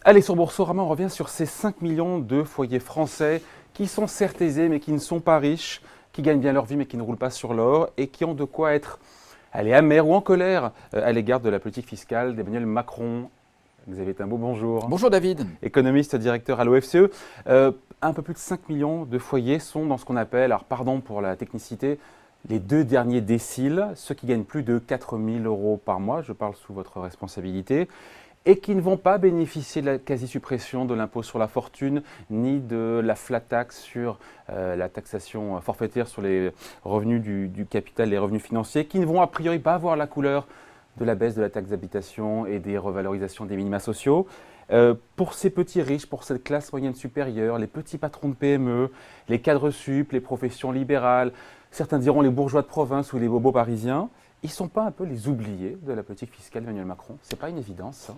Allez, sur Boursorama, on revient sur ces 5 millions de foyers français qui sont certes aisés mais qui ne sont pas riches, qui gagnent bien leur vie mais qui ne roulent pas sur l'or et qui ont de quoi être amers ou en colère à l'égard de la politique fiscale d'Emmanuel Macron. Xavier Timbaud, bonjour. Bonjour David. Économiste, directeur à l'OFCE. Un peu plus de 5 millions de foyers sont dans ce qu'on appelle, alors pardon pour la technicité, les 2 derniers déciles, ceux qui gagnent plus de 4 000 € par mois, je parle sous votre responsabilité, et qui ne vont pas bénéficier de la quasi-suppression de l'impôt sur la fortune, ni de la flat tax sur la taxation forfaitaire sur les revenus du capital, les revenus financiers, qui ne vont a priori pas avoir la couleur de la baisse de la taxe d'habitation et des revalorisations des minima sociaux. Pour ces petits riches, pour cette classe moyenne supérieure, les petits patrons de PME, les cadres sup, les professions libérales, certains diront les bourgeois de province ou les bobos parisiens, ils ne sont pas un peu les oubliés de la politique fiscale d'Emmanuel Macron? Ce n'est pas une évidence, ça?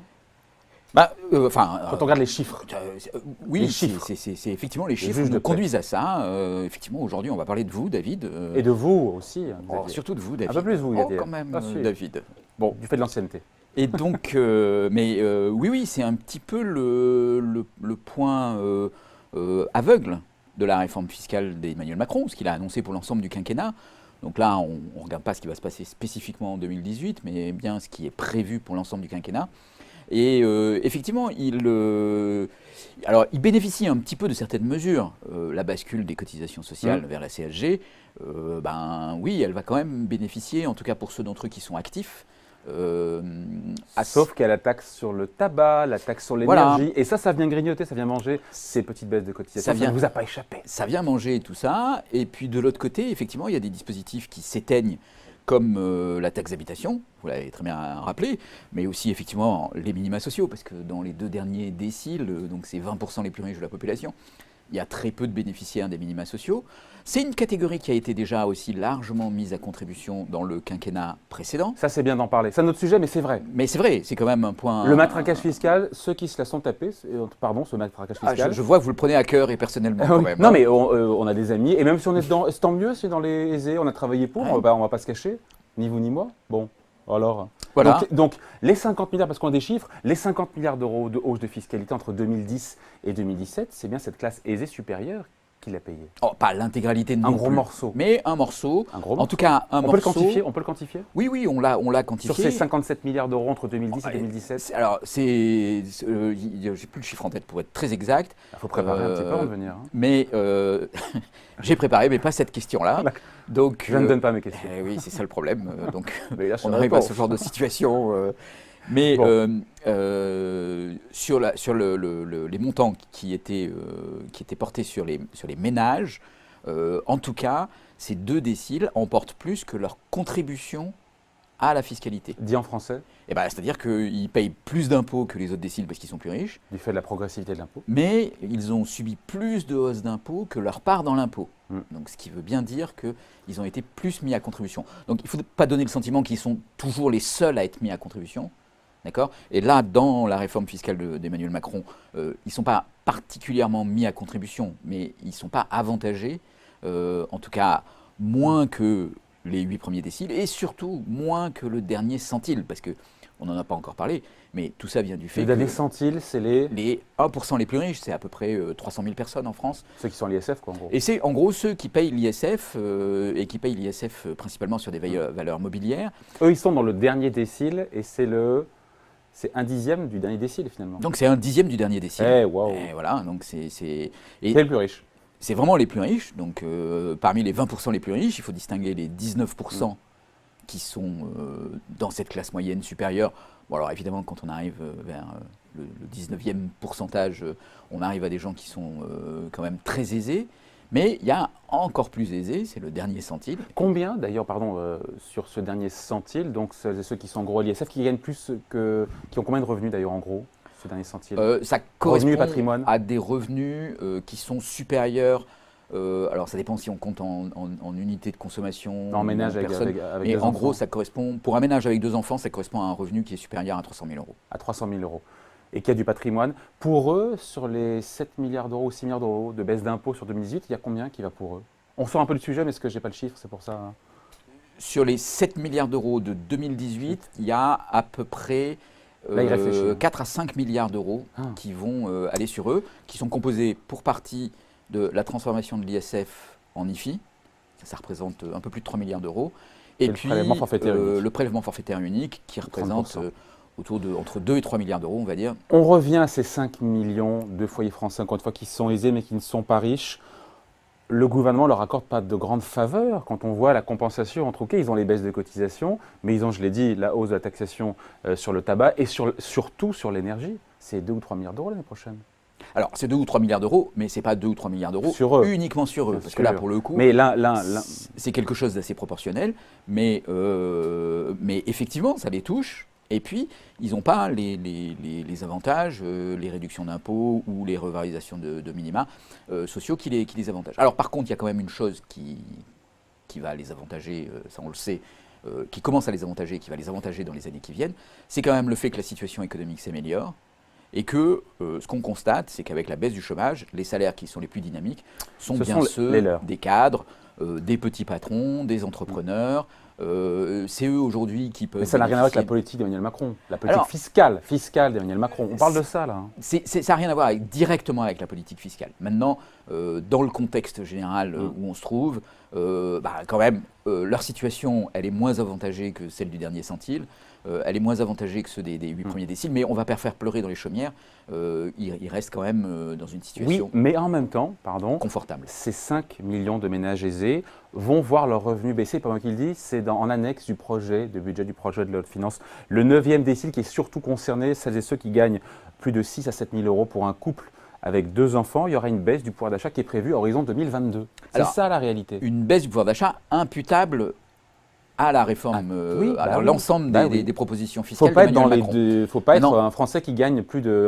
Quand on regarde les chiffres. Oui, les chiffres. C'est effectivement les chiffres qui nous conduisent à ça. Effectivement, aujourd'hui, on va parler de vous, David. Et de vous aussi. Surtout de vous, David. Un peu plus vous, quand même, David. Bon, du fait de l'ancienneté. Et donc, oui, c'est un petit peu le point aveugle de la réforme fiscale d'Emmanuel Macron, ce qu'il a annoncé pour l'ensemble du quinquennat. Donc là, on ne regarde pas ce qui va se passer spécifiquement en 2018, mais bien ce qui est prévu pour l'ensemble du quinquennat. Et effectivement, il bénéficie un petit peu de certaines mesures. La bascule des cotisations sociales vers la CSG, oui, elle va quand même bénéficier, en tout cas pour ceux d'entre eux qui sont actifs. Sauf qu'il y a la taxe sur le tabac, la taxe sur l'énergie, et ça vient grignoter, ça vient manger ces petites baisses de cotisations. Ça ne vous a pas échappé. Ça vient manger tout ça, et puis de l'autre côté, effectivement, il y a des dispositifs qui s'éteignent, comme la taxe d'habitation, vous l'avez très bien rappelé, mais aussi effectivement les minima sociaux, parce que dans les 2 derniers déciles, donc c'est 20% les plus riches de la population, il y a très peu de bénéficiaires des minima sociaux. C'est une catégorie qui a été déjà aussi largement mise à contribution dans le quinquennat précédent. Ça, c'est bien d'en parler. C'est un autre sujet, mais c'est vrai. Mais c'est vrai, c'est quand même un point... Le matraquage fiscal, ceux qui se la sont tapés, ce matraquage fiscal... Je vois que vous le prenez à cœur et personnellement quand même. Non, mais on a des amis, et même si on est dedans, c'est tant mieux, c'est dans les aisés, on a travaillé pour, on va pas se cacher, ni vous ni moi. Bon, alors... Voilà. Donc, les 50 milliards, parce qu'on a des chiffres, les 50 milliards d'euros de hausse de fiscalité entre 2010 et 2017, c'est bien cette classe aisée supérieure qui l'a payé. Oh, pas l'intégralité non plus. Un gros morceau. Mais un morceau. Un gros morceau. En tout cas, un morceau. On peut le quantifier? Oui, on l'a quantifié. Sur ces 57 milliards d'euros entre 2010 et 2017? Alors, j'ai plus le chiffre en tête pour être très exact. Il faut préparer un petit peu avant de venir. Mais j'ai préparé, mais pas cette question-là. Donc, je ne donne pas mes questions. Oui, c'est ça le problème. Donc, là, on arrive à ce genre de situation. Mais bon. Sur les montants qui étaient portés sur les ménages, en tout cas, ces 2 déciles emportent plus que leur contribution à la fiscalité. Dit en français? C'est-à-dire qu'ils payent plus d'impôts que les autres déciles parce qu'ils sont plus riches. Du fait de la progressivité de l'impôt. Mais ils ont subi plus de hausses d'impôts que leur part dans l'impôt. Donc, ce qui veut bien dire qu'ils ont été plus mis à contribution. Donc, il ne faut pas donner le sentiment qu'ils sont toujours les seuls à être mis à contribution. D'accord ? Et là, dans la réforme fiscale d'Emmanuel Macron, ils ne sont pas particulièrement mis à contribution, mais ils ne sont pas avantagés, en tout cas moins que les 8 premiers déciles, et surtout moins que le dernier centile, parce qu'on n'en a pas encore parlé, mais tout ça vient du fait que... Le dernier centile, c'est les 1% les plus riches, c'est à peu près 300 000 personnes en France. Ceux qui sont à l'ISF, quoi, en gros. Et c'est en gros ceux qui payent l'ISF, et qui payent l'ISF principalement sur des valeurs mobilières. Eux, ils sont dans le dernier décile, et c'est un dixième du dernier décile, finalement. Donc c'est un dixième du dernier décile. Wow. Et voilà, donc c'est le plus riche. C'est vraiment les plus riches. Donc parmi les 20% les plus riches, il faut distinguer les 19% qui sont dans cette classe moyenne supérieure. Bon, alors évidemment, quand on arrive vers le 19e pourcentage, on arrive à des gens qui sont quand même très aisés. Mais il y a encore plus aisé, c'est le dernier centile. Combien, d'ailleurs, sur ce dernier centile, donc ceux qui sont en gros à l'ISF, qui gagnent plus qui ont combien de revenus, d'ailleurs, en gros, ce dernier centile? Ça correspond patrimoine. À des revenus qui sont supérieurs. Alors, ça dépend si on compte en unités de consommation. En ménage avec mais deux en enfants. gros, ça correspond, pour un ménage avec 2 enfants, ça correspond à un revenu qui est supérieur à 300 000 €. À 300 000 €. Et qui a du patrimoine. Pour eux, sur les 7 milliards d'euros ou 6 milliards d'euros de baisse d'impôts sur 2018, il y a combien qui va pour eux? On sort un peu du sujet, mais est-ce que je n'ai pas le chiffre, c'est pour ça. sur les 7 milliards d'euros de 2018, il y a à peu près Là, il réfléchit. 4 à 5 milliards d'euros qui vont aller sur eux, qui sont composés pour partie de la transformation de l'ISF en IFI. Ça représente un peu plus de 3 milliards d'euros. Et puis le prélèvement forfaitaire unique qui représente entre 2 et 3 milliards d'euros, on va dire. On revient à ces 5 millions de foyers français, encore une fois, qui sont aisés mais qui ne sont pas riches. Le gouvernement ne leur accorde pas de grandes faveurs quand on voit la compensation. Entre OK, ils ont les baisses de cotisation, mais ils ont, je l'ai dit, la hausse de la taxation sur le tabac et surtout sur l'énergie. C'est 2 ou 3 milliards d'euros l'année prochaine. Alors, c'est 2 ou 3 milliards d'euros, mais ce n'est pas 2 ou 3 milliards d'euros uniquement sur eux. Parce que là, pour le coup, c'est quelque chose d'assez proportionnel, mais effectivement, ça les touche. Et puis, ils n'ont pas les avantages, les réductions d'impôts ou les revalorisations de minima sociaux qui les avantagent. Alors, par contre, il y a quand même une chose qui va les avantager, ça on le sait, qui commence à les avantager, qui va les avantager dans les années qui viennent, c'est quand même le fait que la situation économique s'améliore et que ce qu'on constate, c'est qu'avec la baisse du chômage, les salaires qui sont les plus dynamiques sont bien ceux des cadres, des petits patrons, des entrepreneurs. C'est eux aujourd'hui qui peuvent. Mais ça n'a rien à voir avec la politique d'Emmanuel Macron, la politique fiscale d'Emmanuel Macron. On parle de ça là. Ça n'a rien à voir directement avec la politique fiscale. Maintenant, dans le contexte général où on se trouve, quand même, leur situation, elle est moins avantagée que celle du dernier centile. Elle est moins avantagée que ceux des 8 premiers déciles, mais on ne va pas faire pleurer dans les chaumières. Ils restent quand même dans une situation mais en même temps, confortable. Ces 5 millions de ménages aisés vont voir leurs revenus baisser. Pendant qu'il dit, c'est en annexe du projet de budget du projet de loi de finances. Le 9e décile qui est surtout concerné, celles et ceux qui gagnent plus de 6 à 7 000 euros pour un couple avec 2 enfants. Il y aura une baisse du pouvoir d'achat qui est prévue à horizon 2022. C'est ça la réalité. Une baisse du pouvoir d'achat imputable à la réforme, l'ensemble des propositions fiscales. Il ne faut pas être un Français qui gagne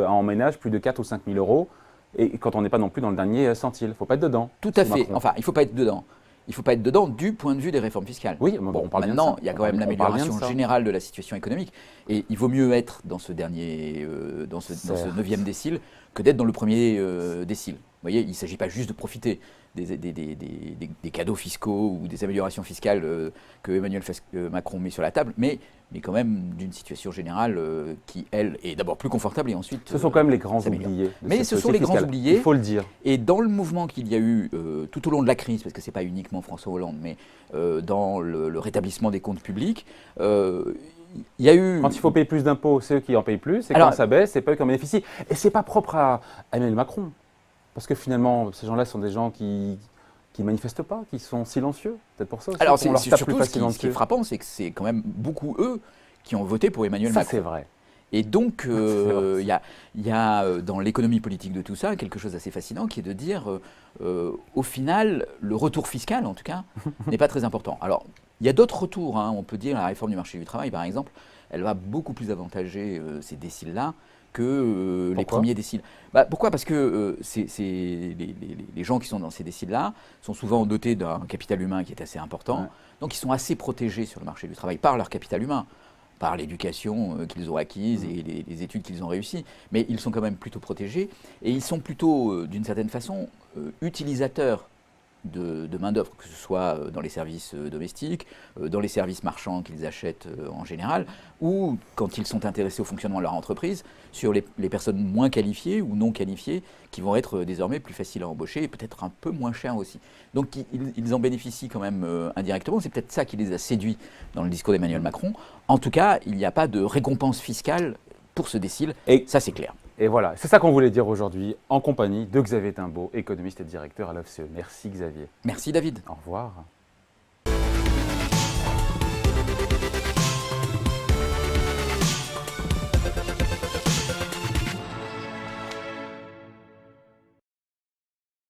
en ménage plus de 4 ou 5 000 euros, et quand on n'est pas non plus dans le dernier centile. Il ne faut pas être dedans. Tout à fait. Enfin, il ne faut pas être dedans. Il ne faut pas être dedans du point de vue des réformes fiscales. Oui, on parle bien de ça. Maintenant, il y a quand même l'amélioration générale de la situation économique. Et il vaut mieux être dans ce dernier, dans ce 9e décile que d'être dans le premier décile. Vous voyez, il ne s'agit pas juste de profiter des cadeaux fiscaux ou des améliorations fiscales que Emmanuel Macron met sur la table, mais quand même d'une situation générale qui, elle, est d'abord plus confortable et ensuite ce sont quand même les grands oubliés. Mais ce sont les grands oubliés. Il faut le dire. Et dans le mouvement qu'il y a eu tout au long de la crise, parce que ce n'est pas uniquement François Hollande, mais dans le rétablissement des comptes publics, il y a eu... Quand il faut payer plus d'impôts, c'est eux qui en payent plus, et quand ça baisse, c'est pas eux qui en bénéficient. Et ce n'est pas propre à Emmanuel Macron. Parce que finalement, ces gens-là sont des gens qui ne manifestent pas, qui sont silencieux. Peut-être pour ça aussi. Alors, c'est surtout ce qui est frappant, c'est que c'est quand même beaucoup eux qui ont voté pour Emmanuel Macron. Ça, c'est vrai. Et donc, il y a dans l'économie politique de tout ça quelque chose d'assez fascinant qui est de dire, au final, le retour fiscal, en tout cas, n'est pas très important. Alors, il y a d'autres retours. On peut dire la réforme du marché du travail, par exemple, elle va beaucoup plus avantager ces déciles-là que les premiers déciles. Pourquoi ? Parce que les gens qui sont dans ces déciles-là sont souvent dotés d'un capital humain qui est assez important, donc ils sont assez protégés sur le marché du travail par leur capital humain, par l'éducation qu'ils ont acquise et les études qu'ils ont réussies. Mais ils sont quand même plutôt protégés et ils sont plutôt, d'une certaine façon, utilisateurs de main-d'œuvre, que ce soit dans les services domestiques, dans les services marchands qu'ils achètent en général, ou quand ils sont intéressés au fonctionnement de leur entreprise, sur les personnes moins qualifiées ou non qualifiées, qui vont être désormais plus faciles à embaucher et peut-être un peu moins chères aussi. Donc ils en bénéficient quand même indirectement. C'est peut-être ça qui les a séduits dans le discours d'Emmanuel Macron. En tout cas, il n'y a pas de récompense fiscale pour ce décile, et ça c'est clair. Et voilà, c'est ça qu'on voulait dire aujourd'hui, en compagnie de Xavier Timbaud, économiste et directeur à l'OFCE. Merci Xavier. Merci David. Au revoir.